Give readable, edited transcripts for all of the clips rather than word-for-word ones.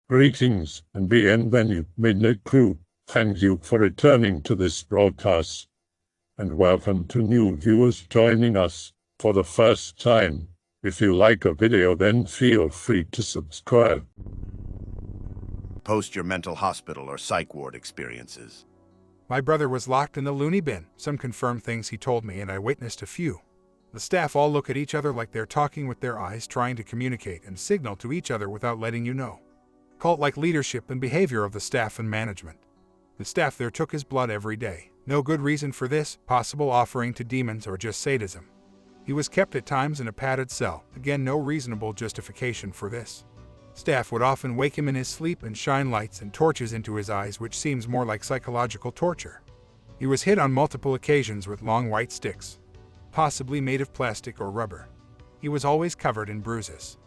Greetings and bienvenue, Midnight Crew. Thank you for returning to this broadcast. And welcome to new viewers joining us for the first time. If you like a video, then feel free to subscribe. Post your mental hospital or psych ward experiences. My brother was locked in the loony bin. Some confirmed things he told me, and I witnessed a few. The staff all look at each other like they're talking with their eyes, trying to communicate and signal to each other without letting you know. Cult-like leadership and behavior of the staff and management. The staff there took his blood every day. No good reason for this, possible offering to demons or just sadism. He was kept at times in a padded cell. Again, no reasonable justification for this. Staff would often wake him in his sleep and shine lights and torches into his eyes, which seems more like psychological torture. He was hit on multiple occasions with long white sticks, possibly made of plastic or rubber. He was always covered in bruises.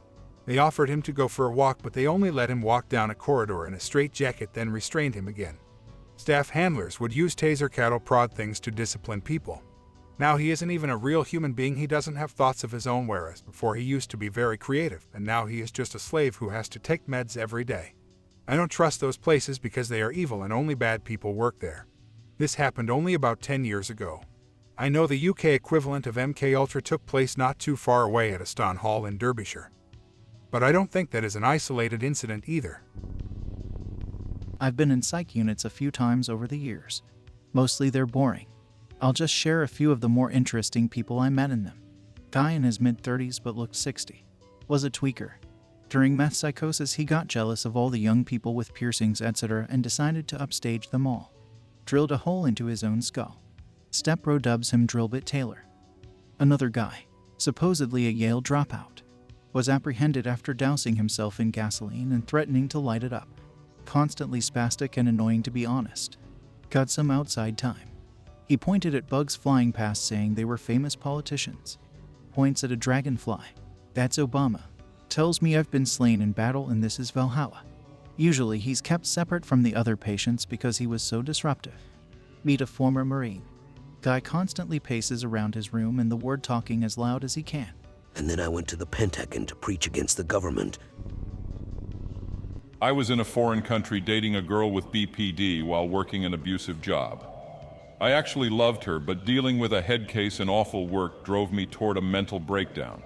They offered him to go for a walk, but they only let him walk down a corridor in a straitjacket, then restrained him again. Staff handlers would use taser cattle prod things to discipline people. Now he isn't even a real human being. He doesn't have thoughts of his own, whereas before he used to be very creative, and now he is just a slave who has to take meds every day. I don't trust those places because they are evil and only bad people work there. This happened only about 10 years ago. I know the UK equivalent of MK Ultra took place not too far away at Aston Hall in Derbyshire. But I don't think that is an isolated incident either. I've been in psych units a few times over the years. Mostly they're boring. I'll just share a few of the more interesting people I met in them. Guy in his mid-30s but looked 60. Was a tweaker. During meth psychosis, he got jealous of all the young people with piercings, etc., and decided to upstage them all. Drilled a hole into his own skull. Stepbro dubs him Drillbit Taylor. Another guy, supposedly a Yale dropout, was apprehended after dousing himself in gasoline and threatening to light it up. Constantly spastic and annoying, to be honest. Got some outside time. He pointed at bugs flying past, saying they were famous politicians. Points at a dragonfly. That's Obama. Tells me I've been slain in battle and this is Valhalla. Usually he's kept separate from the other patients because he was so disruptive. Meet a former Marine. Guy constantly paces around his room and the word talking as loud as he can. And then I went to the Pentagon to preach against the government. I was in a foreign country dating a girl with BPD while working an abusive job. I actually loved her, but dealing with a head case and awful work drove me toward a mental breakdown.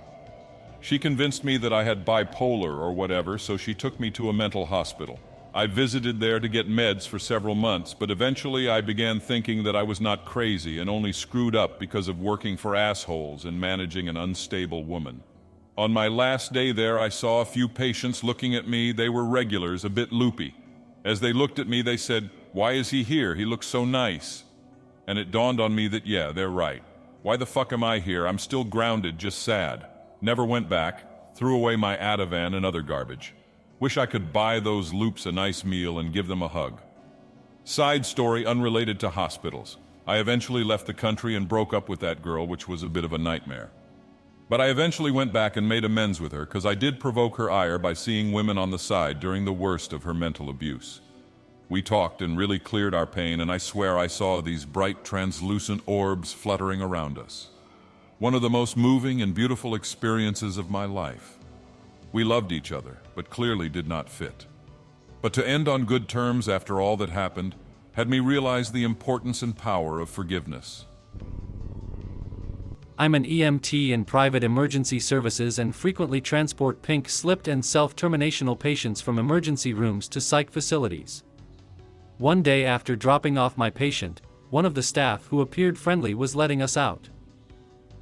She convinced me that I had bipolar or whatever, so she took me to a mental hospital. I visited there to get meds for several months, but eventually I began thinking that I was not crazy and only screwed up because of working for assholes and managing an unstable woman. On my last day there, I saw a few patients looking at me. They were regulars, a bit loopy. As they looked at me, they said, "Why is he here? He looks so nice." And it dawned on me that, yeah, they're right. Why the fuck am I here? I'm still grounded, just sad. Never went back, threw away my Ativan and other garbage. Wish I could buy those loops a nice meal and give them a hug. Side story unrelated to hospitals. I eventually left the country and broke up with that girl, which was a bit of a nightmare. But I eventually went back and made amends with her, because I did provoke her ire by seeing women on the side during the worst of her mental abuse. We talked and really cleared our pain, and I swear I saw these bright, translucent orbs fluttering around us. One of the most moving and beautiful experiences of my life. We loved each other, but clearly did not fit. But to end on good terms after all that happened had me realize the importance and power of forgiveness. I'm an EMT in private emergency services and frequently transport pink-slipped and self-terminational patients from emergency rooms to psych facilities. One day after dropping off my patient, one of the staff who appeared friendly was letting us out.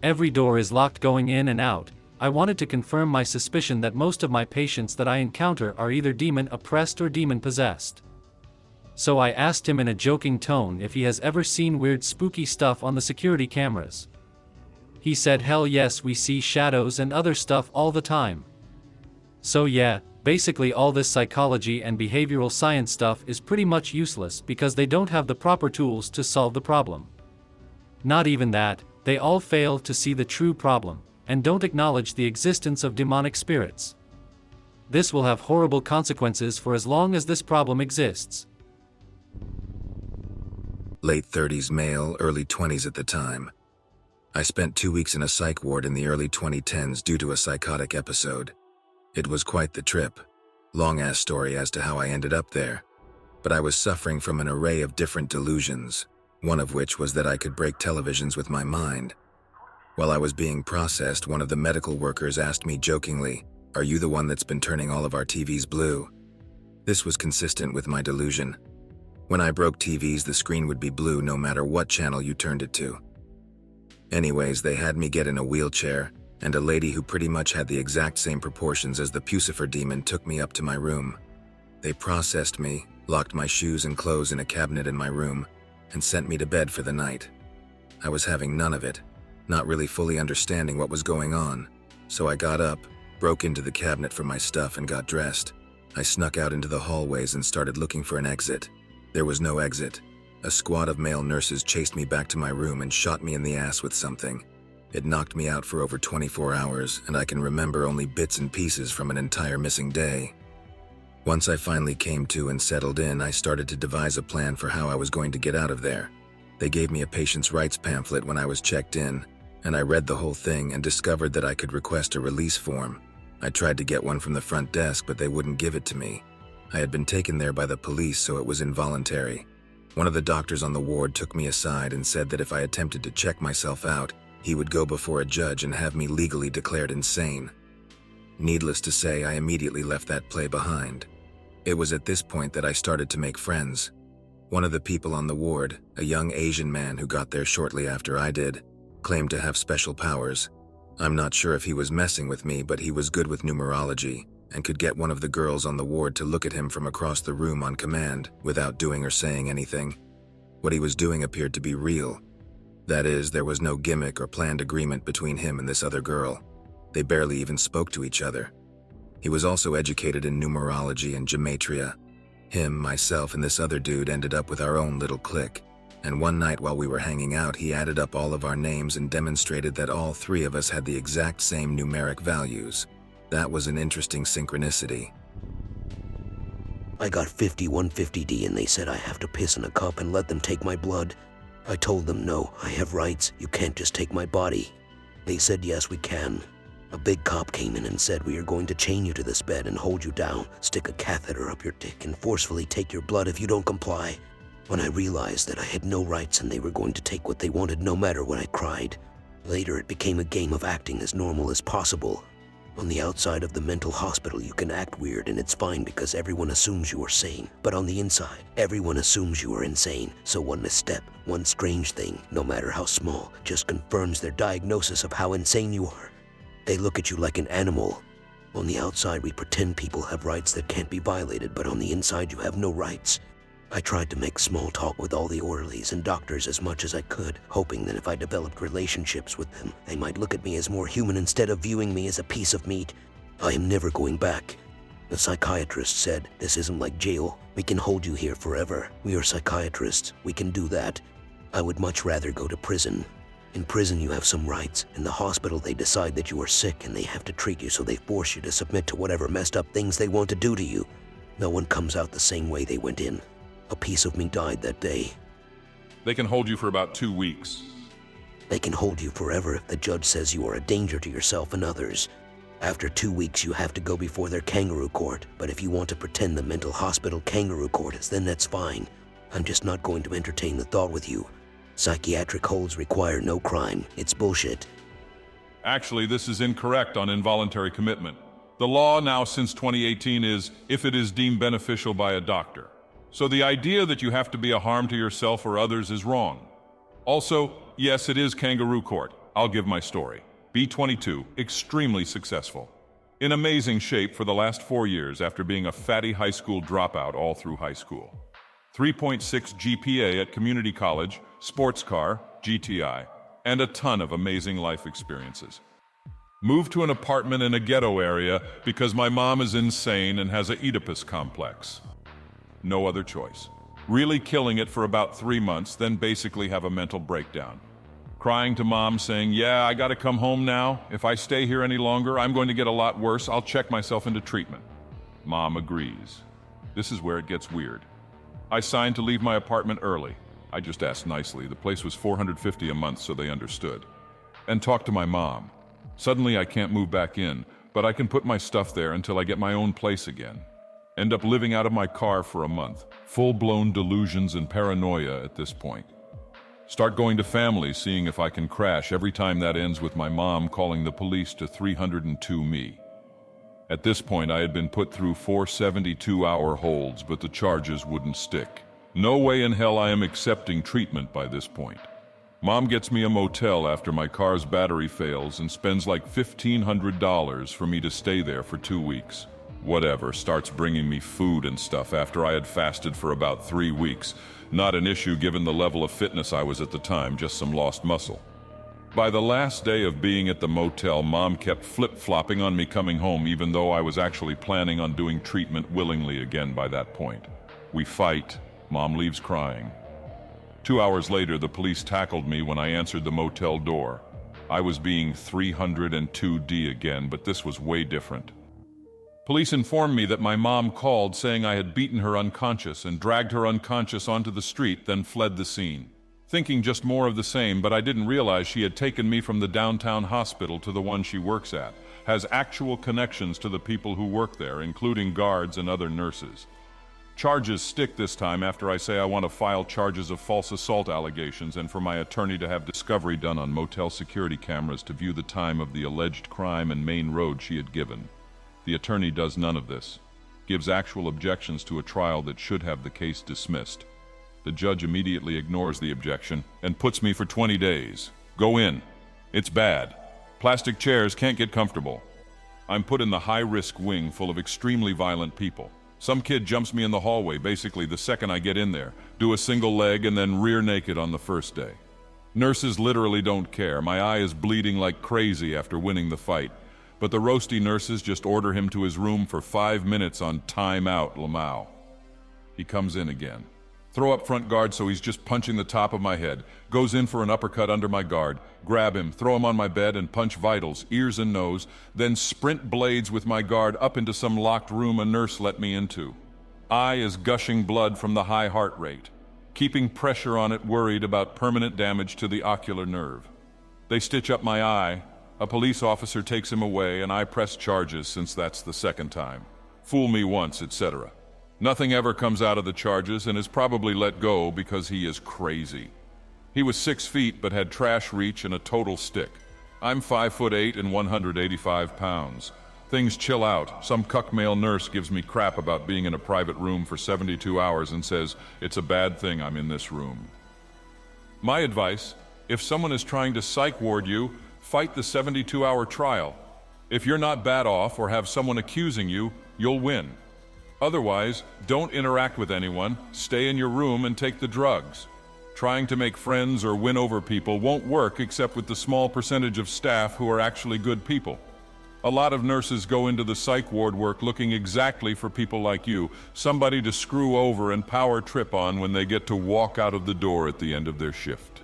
Every door is locked going in and out. I wanted to confirm my suspicion that most of my patients that I encounter are either demon-oppressed or demon-possessed. So I asked him in a joking tone if he has ever seen weird spooky stuff on the security cameras. He said, "Hell yes, we see shadows and other stuff all the time." So yeah, basically all this psychology and behavioral science stuff is pretty much useless because they don't have the proper tools to solve the problem. Not even that, they all fail to see the true problem and don't acknowledge the existence of demonic spirits. This will have horrible consequences for as long as this problem exists. Late 30s male, early 20s at the time. I spent 2 weeks in a psych ward in the early 2010s due to a psychotic episode. It was quite the trip. Long-ass story as to how I ended up there, but I was suffering from an array of different delusions, one of which was that I could break televisions with my mind. While I was being processed, one of the medical workers asked me jokingly, "Are you the one that's been turning all of our TVs blue?" This was consistent with my delusion. When I broke TVs, the screen would be blue no matter what channel you turned it to. Anyways, they had me get in a wheelchair, and a lady who pretty much had the exact same proportions as the Pucifer demon took me up to my room. They processed me, locked my shoes and clothes in a cabinet in my room, and sent me to bed for the night. I was having none of it, not really fully understanding what was going on, so I got up, broke into the cabinet for my stuff and got dressed. I snuck out into the hallways and started looking for an exit. There was no exit. A squad of male nurses chased me back to my room and shot me in the ass with something. It knocked me out for over 24 hours, and I can remember only bits and pieces from an entire missing day. Once I finally came to and settled in, I started to devise a plan for how I was going to get out of there. They gave me a patient's rights pamphlet when I was checked in, and I read the whole thing and discovered that I could request a release form. I tried to get one from the front desk, but they wouldn't give it to me. I had been taken there by the police, so it was involuntary. One of the doctors on the ward took me aside and said that if I attempted to check myself out, he would go before a judge and have me legally declared insane. Needless to say, I immediately left that play behind. It was at this point that I started to make friends. One of the people on the ward, a young Asian man who got there shortly after I did, claimed to have special powers. I'm not sure if he was messing with me, but he was good with numerology and could get one of the girls on the ward to look at him from across the room on command without doing or saying anything. What he was doing appeared to be real. That is, there was no gimmick or planned agreement between him and this other girl. They barely even spoke to each other. He was also educated in numerology and gematria. Him, myself, and this other dude ended up with our own little clique. And one night while we were hanging out, he added up all of our names and demonstrated that all three of us had the exact same numeric values. That was an interesting synchronicity. I got 5150D and they said I have to piss in a cup and let them take my blood. I told them no, I have rights, you can't just take my body. They said yes, we can. A big cop came in and said we are going to chain you to this bed and hold you down, stick a catheter up your dick and forcefully take your blood if you don't comply. When I realized that I had no rights and they were going to take what they wanted no matter what, I cried. Later it became a game of acting as normal as possible. On the outside of the mental hospital you can act weird and it's fine because everyone assumes you are sane. But on the inside, everyone assumes you are insane. So one misstep, one strange thing, no matter how small, just confirms their diagnosis of how insane you are. They look at you like an animal. On the outside we pretend people have rights that can't be violated, but on the inside you have no rights. I tried to make small talk with all the orderlies and doctors as much as I could, hoping that if I developed relationships with them, they might look at me as more human instead of viewing me as a piece of meat. I am never going back. The psychiatrist said, "This isn't like jail. We can hold you here forever. We are psychiatrists. We can do that. I would much rather go to prison. In prison you have some rights. In the hospital they decide that you are sick and they have to treat you, so they force you to submit to whatever messed up things they want to do to you. No one comes out the same way they went in. A piece of me died that day." They can hold you for about 2 weeks. They can hold you forever if the judge says you are a danger to yourself and others. After 2 weeks you have to go before their kangaroo court, but if you want to pretend the mental hospital kangaroo court is, then that's fine. I'm just not going to entertain the thought with you. Psychiatric holds require no crime. It's bullshit. Actually, this is incorrect on involuntary commitment. The law now since 2018 is if it is deemed beneficial by a doctor. So the idea that you have to be a harm to yourself or others is wrong. Also, yes, it is kangaroo court. I'll give my story. B22, extremely successful. In amazing shape for the last 4 years after being a fatty high school dropout all through high school. 3.6 GPA at community college, sports car, GTI, and a ton of amazing life experiences. Moved to an apartment in a ghetto area because my mom is insane and has a Oedipus complex. No other choice. Really killing it for about 3 months, then basically have a mental breakdown. Crying to mom saying, "Yeah, I gotta come home now. If I stay here any longer, I'm going to get a lot worse. I'll check myself into treatment." Mom agrees. This is where it gets weird. I signed to leave my apartment early. I just asked nicely. The place was $450 a month, so they understood. And talked to my mom. Suddenly I can't move back in, but I can put my stuff there until I get my own place again. End up living out of my car for a month. Full-blown delusions and paranoia at this point. Start going to families, seeing if I can crash. Every time that ends with my mom calling the police to 302 me. At this point, I had been put through 4 72-hour holds, but the charges wouldn't stick. No way in hell I am accepting treatment by this point. Mom gets me a motel after my car's battery fails and spends like $1,500 for me to stay there for 2 weeks. Whatever, starts bringing me food and stuff after I had fasted for about 3 weeks. Not an issue given the level of fitness I was at the time, just some lost muscle. By the last day of being at the motel, Mom kept flip-flopping on me coming home, even though I was actually planning on doing treatment willingly again by that point. We fight. Mom leaves crying. 2 hours later, the police tackled me when I answered the motel door. I was being 302D again, but this was way different. Police informed me that my mom called saying I had beaten her unconscious and dragged her unconscious onto the street, then fled the scene. Thinking just more of the same, but I didn't realize she had taken me from the downtown hospital to the one she works at, has actual connections to the people who work there, including guards and other nurses. Charges stick this time after I say I want to file charges of false assault allegations and for my attorney to have discovery done on motel security cameras to view the time of the alleged crime and main road she had given. The attorney does none of this, gives actual objections to a trial that should have the case dismissed. The judge immediately ignores the objection and puts me for 20 days. Go in. It's bad. Plastic chairs can't get comfortable. I'm put in the high-risk wing full of extremely violent people. Some kid jumps me in the hallway basically the second I get in there, do a single leg and then rear naked on the first day. Nurses literally don't care. My eye is bleeding like crazy after winning the fight. But the roasty nurses just order him to his room for 5 minutes on time out, Lamau. He comes in again. Throw up front guard so he's just punching the top of my head. Goes in for an uppercut under my guard. Grab him, throw him on my bed and punch vitals, ears and nose. Then sprint blades with my guard up into some locked room a nurse let me into. Eye is gushing blood from the high heart rate. Keeping pressure on it, worried about permanent damage to the ocular nerve. They stitch up my eye. A police officer takes him away, and I press charges since that's the second time. Fool me once, etc. Nothing ever comes out of the charges and is probably let go because he is crazy. He was 6 feet but had trash reach and a total stick. I'm 5'8" and 185 pounds. Things chill out. Some cuck male nurse gives me crap about being in a private room for 72 hours and says it's a bad thing I'm in this room. My advice, if someone is trying to psych ward you, fight the 72-hour trial. If you're not bad off or have someone accusing you, you'll win. Otherwise, don't interact with anyone, stay in your room and take the drugs. Trying to make friends or win over people won't work except with the small percentage of staff who are actually good people. A lot of nurses go into the psych ward work looking exactly for people like you, somebody to screw over and power trip on when they get to walk out of the door at the end of their shift.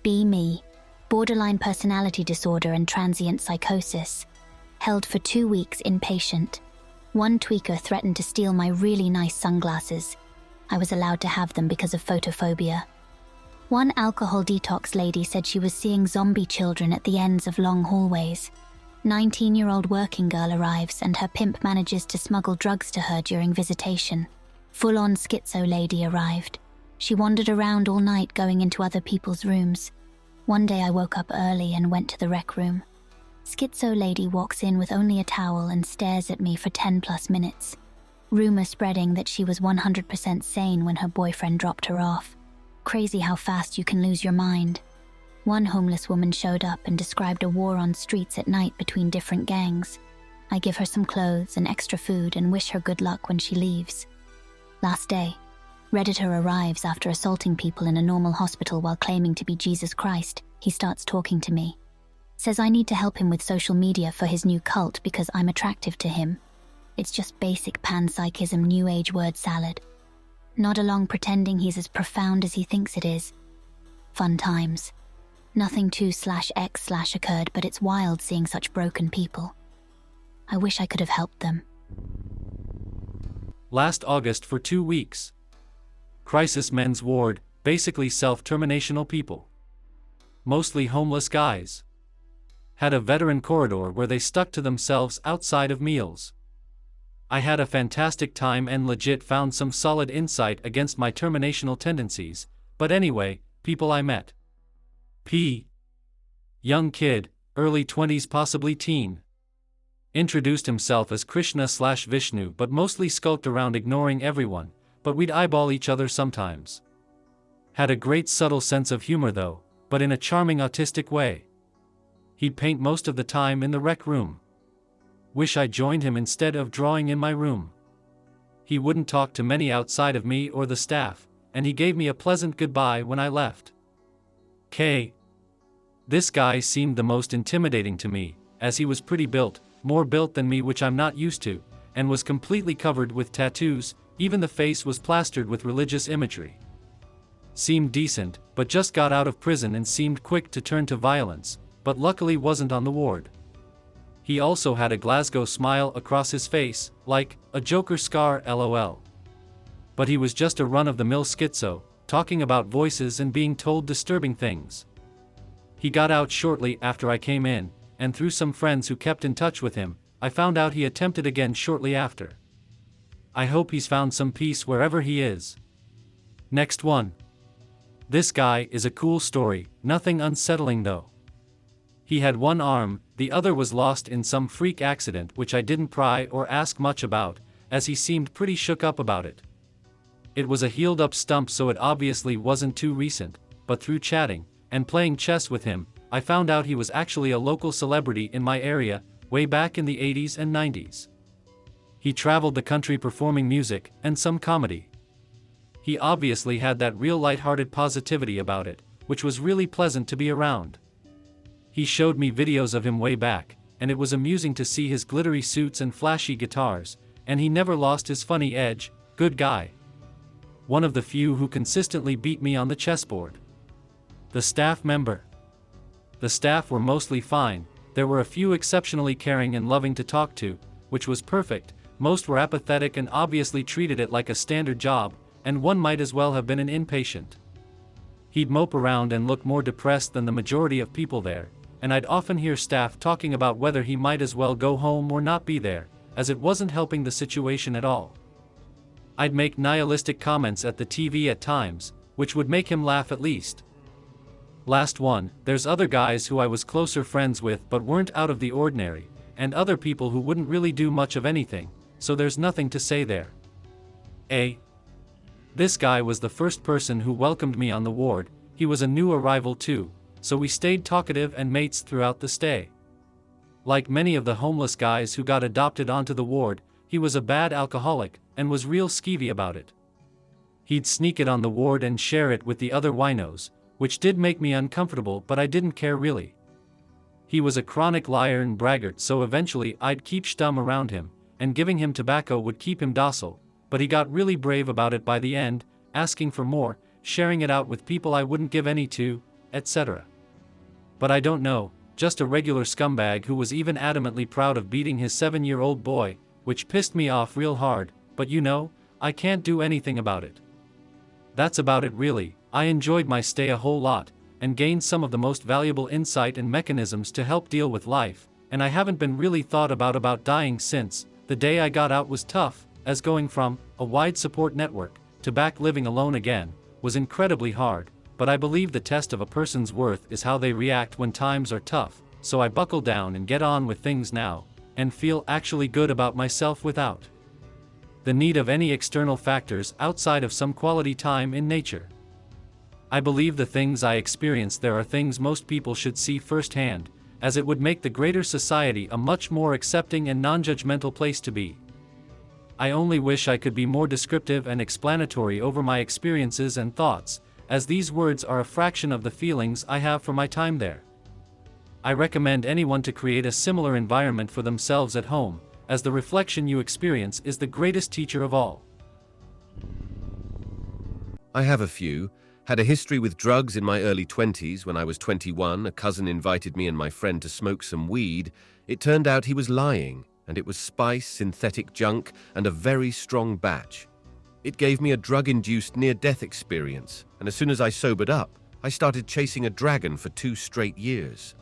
Be me. Borderline personality disorder and transient psychosis. Held for 2 weeks inpatient. One tweaker threatened to steal my really nice sunglasses. I was allowed to have them because of photophobia. One alcohol detox lady said she was seeing zombie children at the ends of long hallways. 19-year-old working girl arrives and her pimp manages to smuggle drugs to her during visitation. Full-on schizo lady arrived. She wandered around all night going into other people's rooms. One day I woke up early and went to the rec room. Schizo lady walks in with only a towel and stares at me for 10+ minutes. Rumor spreading that she was 100% sane when her boyfriend dropped her off. Crazy how fast you can lose your mind. One homeless woman showed up and described a war on streets at night between different gangs. I give her some clothes and extra food and wish her good luck when she leaves. Last day, Redditor arrives after assaulting people in a normal hospital while claiming to be Jesus Christ. He starts talking to me. Says I need to help him with social media for his new cult because I'm attractive to him. It's just basic panpsychism new age word salad. Nod along pretending he's as profound as he thinks it is. Fun times. Nothing 2/X/ occurred, but it's wild seeing such broken people. I wish I could have helped them. Last August for 2 weeks. Crisis men's ward, basically self-terminational people. Mostly homeless guys. Had a veteran corridor where they stuck to themselves outside of meals. I had a fantastic time and legit found some solid insight against my terminational tendencies, but anyway, people I met. P. Young kid, early 20s possibly teen. Introduced himself as Krishna/Vishnu but mostly skulked around ignoring everyone, but we'd eyeball each other sometimes. Had a great subtle sense of humor though, but in a charming autistic way. He'd paint most of the time in the rec room. Wish I joined him instead of drawing in my room. He wouldn't talk to many outside of me or the staff, and he gave me a pleasant goodbye when I left. K. This guy seemed the most intimidating to me, as he was pretty built, more built than me which I'm not used to, and was completely covered with tattoos, even the face was plastered with religious imagery. Seemed decent, but just got out of prison and seemed quick to turn to violence, but luckily wasn't on the ward. He also had a Glasgow smile across his face, like a Joker scar lol. But he was just a run-of-the-mill schizo, talking about voices and being told disturbing things. He got out shortly after I came in, and through some friends who kept in touch with him, I found out he attempted again shortly after. I hope he's found some peace wherever he is. Next one. This guy is a cool story, nothing unsettling though. He had one arm, the other was lost in some freak accident which I didn't pry or ask much about, as he seemed pretty shook up about it. It was a healed up stump so it obviously wasn't too recent, but through chatting, and playing chess with him, I found out he was actually a local celebrity in my area, way back in the 80s and 90s. He traveled the country performing music, and some comedy. He obviously had that real light-hearted positivity about it, which was really pleasant to be around. He showed me videos of him way back, and it was amusing to see his glittery suits and flashy guitars, and he never lost his funny edge, good guy. One of the few who consistently beat me on the chessboard. The staff member. The staff were mostly fine, there were a few exceptionally caring and loving to talk to, which was perfect, most were apathetic and obviously treated it like a standard job, and one might as well have been an inpatient. He'd mope around and look more depressed than the majority of people there, and I'd often hear staff talking about whether he might as well go home or not be there, as it wasn't helping the situation at all. I'd make nihilistic comments at the TV at times, which would make him laugh at least. Last one, there's other guys who I was closer friends with but weren't out of the ordinary, and other people who wouldn't really do much of anything, so there's nothing to say there. A. This guy was the first person who welcomed me on the ward, he was a new arrival too, so we stayed talkative and mates throughout the stay. Like many of the homeless guys who got adopted onto the ward, he was a bad alcoholic, and was real skeevy about it. He'd sneak it on the ward and share it with the other winos, which did make me uncomfortable but I didn't care really. He was a chronic liar and braggart so eventually I'd keep stum around him, and giving him tobacco would keep him docile, but he got really brave about it by the end, asking for more, sharing it out with people I wouldn't give any to, etc. But I don't know, just a regular scumbag who was even adamantly proud of beating his 7-year-old boy, which pissed me off real hard, but you know, I can't do anything about it. That's about it really. I enjoyed my stay a whole lot, and gained some of the most valuable insight and mechanisms to help deal with life, and I haven't been really thought about dying since. The day I got out was tough, as going from a wide support network to back living alone again was incredibly hard, but I believe the test of a person's worth is how they react when times are tough, so I buckle down and get on with things now, and feel actually good about myself without the need of any external factors outside of some quality time in nature. I believe the things I experienced there are things most people should see firsthand, as it would make the greater society a much more accepting and non-judgmental place to be. I only wish I could be more descriptive and explanatory over my experiences and thoughts, as these words are a fraction of the feelings I have for my time there. I recommend anyone to create a similar environment for themselves at home, as the reflection you experience is the greatest teacher of all. I have a few. Had a history with drugs in my early 20s. When I was 21, a cousin invited me and my friend to smoke some weed. It turned out he was lying, and it was spice, synthetic junk, and a very strong batch. It gave me a drug-induced near-death experience, and as soon as I sobered up, I started chasing a dragon for 2 straight years.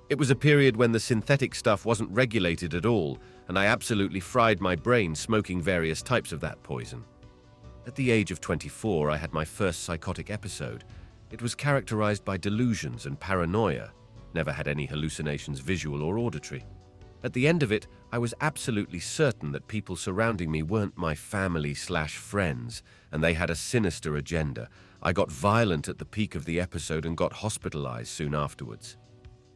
It was a period when the synthetic stuff wasn't regulated at all, and I absolutely fried my brain smoking various types of that poison. At the age of 24, I had my first psychotic episode. It was characterized by delusions and paranoia. Never had any hallucinations, visual or auditory. At the end of it, I was absolutely certain that people surrounding me weren't my family/friends, and they had a sinister agenda. I got violent at the peak of the episode and got hospitalized soon afterwards.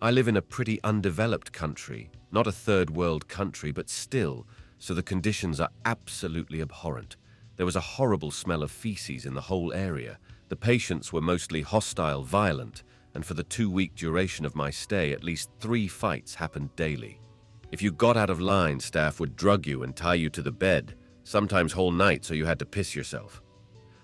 I live in a pretty undeveloped country, not a third world country, but still, so the conditions are absolutely abhorrent. There was a horrible smell of feces in the whole area. The patients were mostly hostile, violent, and for the 2-week duration of my stay, at least 3 fights happened daily. If you got out of line, staff would drug you and tie you to the bed, sometimes whole nights, so you had to piss yourself.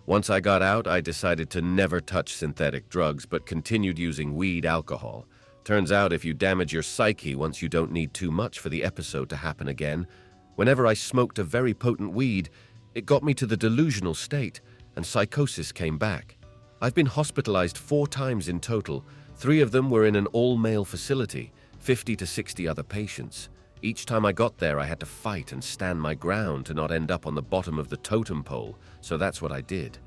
Once I got out, I decided to never touch synthetic drugs, but continued using weed alcohol. Turns out if you damage your psyche once you don't need too much for the episode to happen again, whenever I smoked a very potent weed, it got me to the delusional state, and psychosis came back. I've been hospitalized 4 times in total. 3 of them were in an all-male facility, 50 to 60 other patients. Each time I got there, I had to fight and stand my ground to not end up on the bottom of the totem pole, so that's what I did.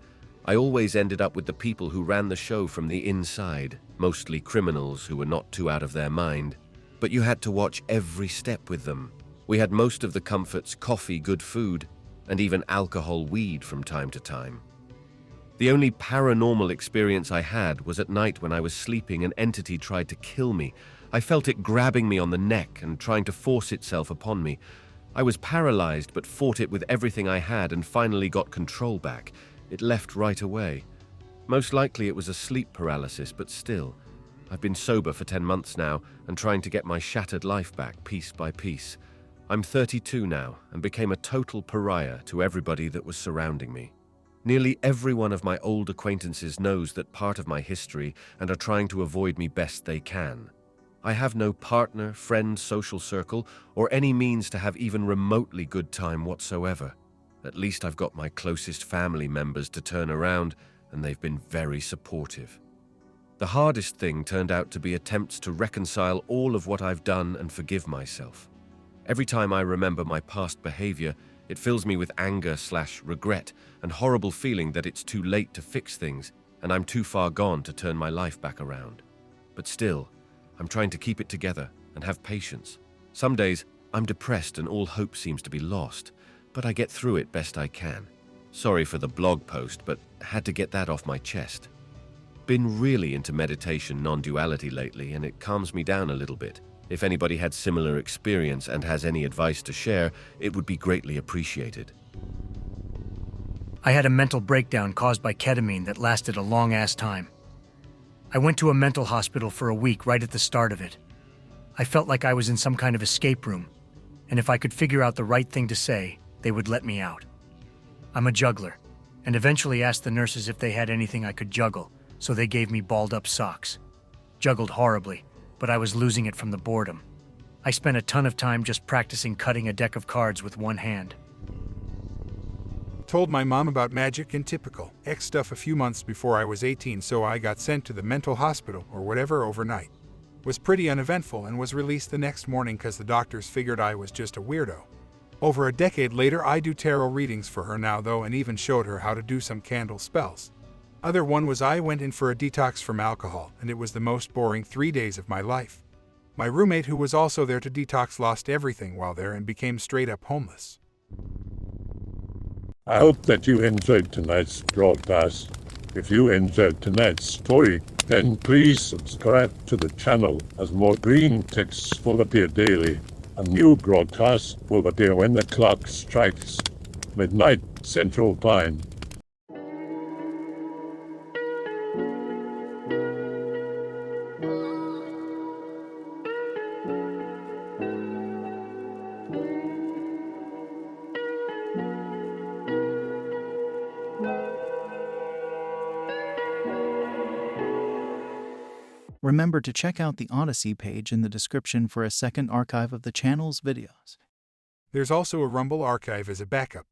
I always ended up with the people who ran the show from the inside, mostly criminals who were not too out of their mind. But you had to watch every step with them. We had most of the comforts, coffee, good food, and even alcohol, weed from time to time. The only paranormal experience I had was at night when I was sleeping. An entity tried to kill me. I felt it grabbing me on the neck and trying to force itself upon me. I was paralyzed but fought it with everything I had and finally got control back. It left right away. Most likely it was a sleep paralysis, but still. I've been sober for 10 months now and trying to get my shattered life back piece by piece. I'm 32 now and became a total pariah to everybody that was surrounding me. Nearly every one of my old acquaintances knows that part of my history and are trying to avoid me best they can. I have no partner, friend, social circle, or any means to have even remotely good time whatsoever. At least I've got my closest family members to turn around, and they've been very supportive. The hardest thing turned out to be attempts to reconcile all of what I've done and forgive myself. Every time I remember my past behavior, it fills me with anger/regret and horrible feeling that it's too late to fix things and I'm too far gone to turn my life back around. But still, I'm trying to keep it together and have patience. Some days, I'm depressed and all hope seems to be lost, but I get through it best I can. Sorry for the blog post, but had to get that off my chest. Been really into meditation non-duality lately, and it calms me down a little bit. If anybody had similar experience and has any advice to share, it would be greatly appreciated. I had a mental breakdown caused by ketamine that lasted a long-ass time. I went to a mental hospital for a week right at the start of it. I felt like I was in some kind of escape room, and if I could figure out the right thing to say, they would let me out. I'm a juggler, and eventually asked the nurses if they had anything I could juggle, so they gave me balled-up socks. Juggled horribly, but I was losing it from the boredom. I spent a ton of time just practicing cutting a deck of cards with one hand. Told my mom about magic and typical X stuff a few months before I was 18, so I got sent to the mental hospital or whatever overnight. Was pretty uneventful and was released the next morning because the doctors figured I was just a weirdo. Over a decade later, I do tarot readings for her now though, and even showed her how to do some candle spells. Other one was I went in for a detox from alcohol, and it was the most boring 3 days of my life. My roommate, who was also there to detox, lost everything while there and became straight up homeless. I hope that you enjoyed tonight's broadcast. If you enjoyed tonight's story, then please subscribe to the channel as more green texts will appear daily. A new broadcast will appear when the clock strikes midnight Central Time. Remember to check out the Odyssey page in the description for a second archive of the channel's videos. There's also a Rumble archive as a backup.